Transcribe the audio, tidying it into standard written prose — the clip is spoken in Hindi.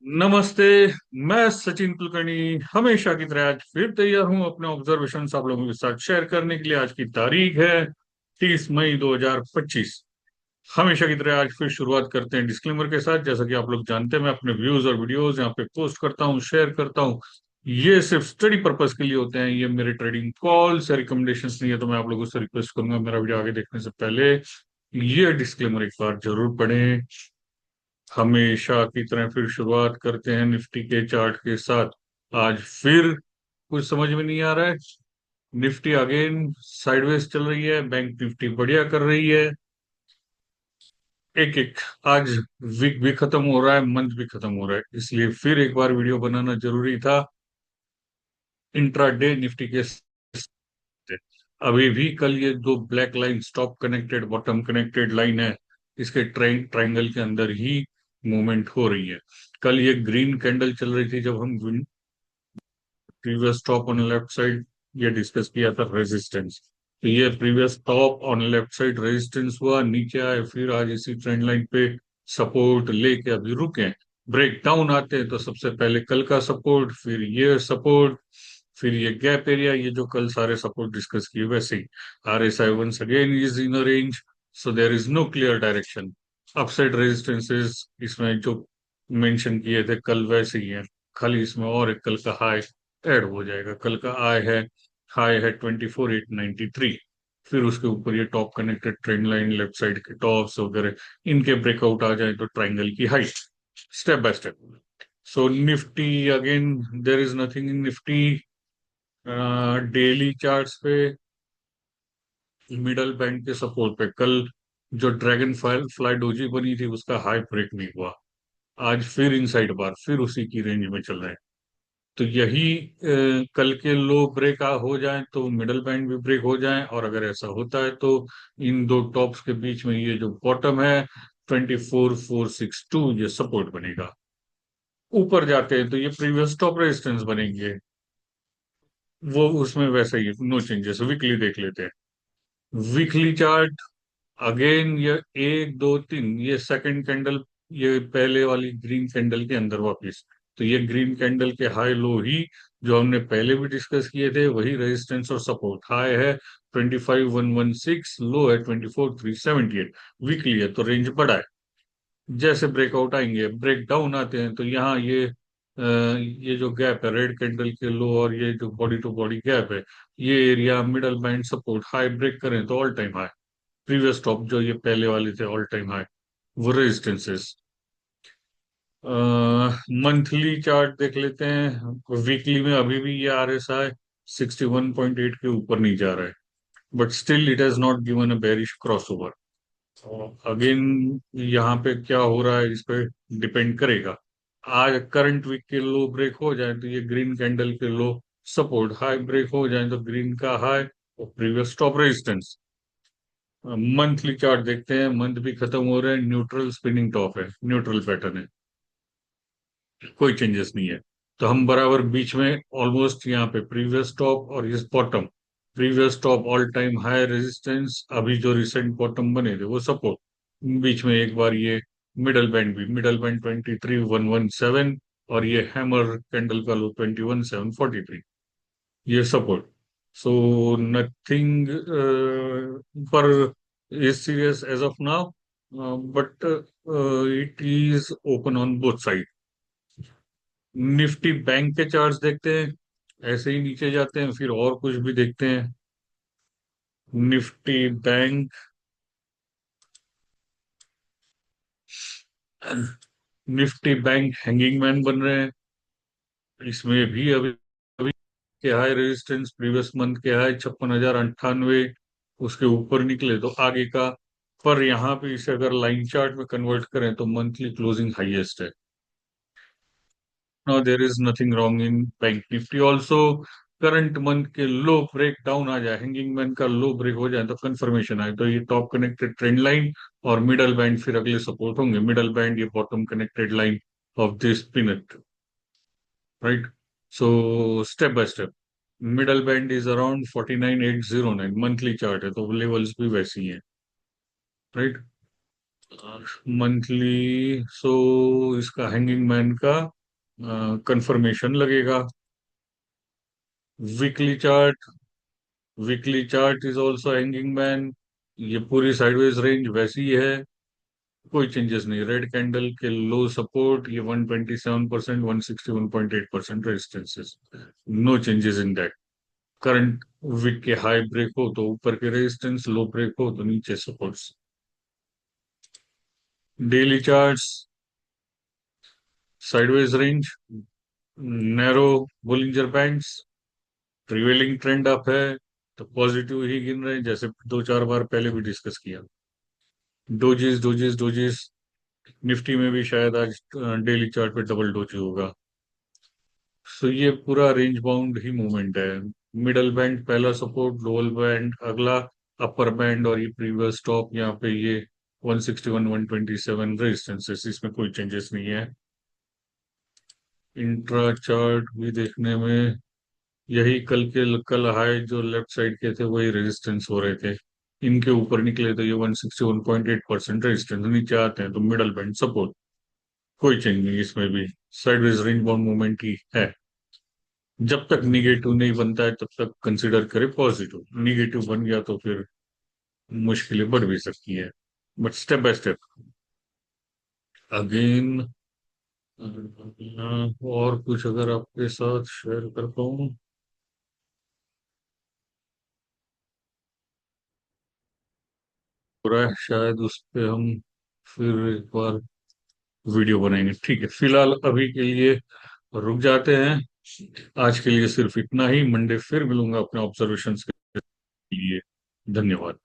नमस्ते। मैं सचिन कुलकर्णी हमेशा की तरह आज फिर तैयार हूं अपने ऑब्जर्वेशन आप लोगों के साथ शेयर करने के लिए। आज की तारीख है 30 मई 2025। हमेशा की तरह आज फिर शुरुआत करते हैं डिस्क्लेमर के साथ। जैसा कि आप लोग जानते हैं, मैं अपने व्यूज और वीडियोस यहाँ पे पोस्ट करता हूँ, शेयर करता हूँ। ये सिर्फ स्टडी पर्पस के लिए होते हैं, ये मेरे ट्रेडिंग कॉल्स या रिकमेंडेशंस नहीं है। तो मैं आप लोगों से रिक्वेस्ट करूंगा, मेरा वीडियो आगे देखने से पहले ये डिस्क्लेमर एक बार जरूर पढ़ें। हमेशा की तरह फिर शुरुआत करते हैं निफ्टी के चार्ट के साथ। आज फिर कुछ समझ में नहीं आ रहा है। निफ्टी अगेन साइडवेज चल रही है, बैंक निफ्टी बढ़िया कर रही है। एक एक आज वीक भी खत्म हो रहा है, मंथ भी खत्म हो रहा है, इसलिए फिर एक बार वीडियो बनाना जरूरी था। इंट्राडे निफ्टी के साथ। अभी भी कल ये दो black line, top connected bottom connected line है, इसके ट्राइंगल के अंदर ही मूवमेंट हो रही है। कल ये ग्रीन कैंडल चल रही थी जब हम previous top on left side ये डिस्कस किया था रेजिस्टेंस। तो ये previous top on left side resistance हुआ, नीचे आए, फिर आज इसी ट्रेंड लाइन पे सपोर्ट लेके अभी रुके। ब्रेक डाउन आते हैं तो सबसे पहले कल का सपोर्ट, फिर ये सपोर्ट, फिर ये गैप एरिया, ये जो कल सारे सपोर्ट डिस्कस किए वैसे ही। RSI once again is in a range, so there is no clear direction. Upside resistances इसमें जो मेंशन किए थे कल वैसे ही है, खाली इसमें और एक कल का हाई ऐड हो जाएगा। कल का हाई है 24,893। फिर उसके ऊपर ये top connected trend line, left side के टॉप्स वगैरह, इनके ब्रेकआउट आ जाए तो ट्राइंगल की height, step by step. So Nifty again, there is nothing in Nifty. Daily charts पे मिडल बैंड के सपोर्ट पे कल जो ड्रैगन फ्लाई डोजी बनी थी उसका हाई ब्रेक नहीं हुआ। आज फिर इनसाइड बार फिर उसी की रेंज में चल रहे हैं। तो यही कल के लो ब्रेक हो जाए तो मिडल बैंड भी ब्रेक हो जाए, और अगर ऐसा होता है तो इन दो टॉप्स के बीच में ये जो बॉटम है 24,462 ये सपोर्ट बनेगा। ऊपर जाते हैं तो ये प्रीवियस टॉप रेजिस्टेंस बनेंगे, वो उसमें वैसा ही नो चेंजेस। वीकली देख लेते हैं। वीकली चार्ट अगेन ये एक दो तीन, ये सेकंड कैंडल, ये पहले वाली ग्रीन कैंडल के अंदर वापस। तो ये ग्रीन कैंडल के हाई लो ही जो हमने पहले भी डिस्कस किए थे वही रेजिस्टेंस और सपोर्ट। हाई है 25,116, लो है 24,378। वीकली है तो रेंज बड़ा है। जैसे ब्रेकआउट आएंगे, ब्रेक डाउन आते हैं तो यहाँ ये जो गैप है रेड कैंडल के लो और ये जो बॉडी टू बॉडी गैप है, ये area middle band support, high break करें तो all time high. Previous top जो ये पहले वाले थे ऑल टाइम हाई, वो रेजिस्टेंसेस। मंथली चार्ट देख लेते हैं। वीकली में अभी भी ये RSI 61.8 के ऊपर नहीं जा रहा है, but still it has not given a bearish cross over. Again यहाँ पे क्या हो रहा है इस पे डिपेंड करेगा। आज करंट वीक के लो ब्रेक हो जाए तो ये ग्रीन कैंडल के लो सपोर्ट, हाई ब्रेक हो जाए तो ग्रीन का हाई और previous top resistance. Monthly chart देखते हैं। मंथ भी खत्म हो रहे हैं, न्यूट्रल स्पिनिंग टॉप है, न्यूट्रल पैटर्न है, कोई चेंजेस नहीं है। तो हम बराबर बीच में ऑलमोस्ट यहाँ पे प्रीवियस टॉप और इस bottom, previous top all time high resistance, अभी जो रिसेंट बॉटम बने थे वो सपोर्ट। बीच में एक बार ये मिडल बैंड भी, मिडल बैंड 23,117, और ये हैमर कैंडल का लो 21,743, ये सपोर्ट। सो नथिंग पर is serious as of now, but it is open on both side. Nifty bank के चार्ट्स देखते हैं, ऐसे ही नीचे जाते हैं, फिर और कुछ भी देखते हैं। Nifty bank, Nifty bank hanging man बन रहे हैं। इसमें भी अभी अभी के हाई रेजिस्टेंस, प्रीवियस मंथ के हाई 56,098, उसके ऊपर निकले तो आगे का। पर यहाँ पे इसे अगर लाइन चार्ट में कन्वर्ट करें तो मंथली क्लोजिंग हाईएस्ट है। Now there is nothing wrong in bank nifty also. Current month के लो ब्रेक डाउन आ जाए, हैंगिंग मैन का लो ब्रेक हो जाए तो कंफर्मेशन आए तो ये टॉप कनेक्टेड ट्रेंड लाइन और मिडल बैंड फिर अगले सपोर्ट होंगे। मिडल बैंड ये bottom connected line of this point, right. So step by step, middle band is around 49,809, monthly chart है तो लेवल्स भी वैसी हैं, राइट। मंथली सो इसका हैंगिंग मैन का कंफर्मेशन लगेगा। Weekly chart, weekly chart is also hanging man. ये पूरी साइडवेज रेंज वैसी ही है, कोई चेंजेस नहीं। रेड कैंडल के लो सपोर्ट ये 127%, 161.8% resistances, no changes in that. Current week के हाई ब्रेक हो तो ऊपर के रेजिस्टेंस, लो ब्रेक हो तो नीचे supports. Daily charts, sideways range, narrow Bollinger bands, prevailing trend up है तो पॉजिटिव ही गिन रहे हैं, जैसे दो चार बार पहले भी डिस्कस किया। डोजिस डोजिस डोजिस, निफ्टी में भी शायद आज डेली चार्ट पे डबल डोजी होगा। सो ये पूरा रेंज बाउंड ही मूवमेंट है। मिडल बैंड पहला सपोर्ट, लोअर बैंड अगला, अपर बैंड, और ये प्रीवियस टॉप यहाँ पे ये 161 127 रेजिस्टेंसेस, इसमें कोई चेंजेस नहीं है। इंट्रा चार्ट भी देखने में यही कल हाई जो लेफ्ट साइड के थे वही रेजिस्टेंस हो रहे थे, इनके ऊपर निकले तो ये 161.8% रेजिस्टेंस, नीचे आते हैं तो मिडल बैंड सपोर्ट, कोई चेंज नहीं इसमें भी। साइडवेज रेंज बाउंड मूवमेंट ही है। जब तक निगेटिव नहीं बनता है तब तक कंसिडर करें पॉजिटिव, निगेटिव बन गया तो फिर मुश्किलें बढ़ भी सकती है। But step by step again. और कुछ अगर आपके साथ शेयर कर पाऊँ, पूरा है शायद उस पे हम फिर एक बार वीडियो बनाएंगे। ठीक है, फिलहाल अभी के लिए रुक जाते हैं। आज के लिए सिर्फ इतना ही, मंडे फिर मिलूंगा अपने ऑब्जर्वेशंस के लिए। धन्यवाद।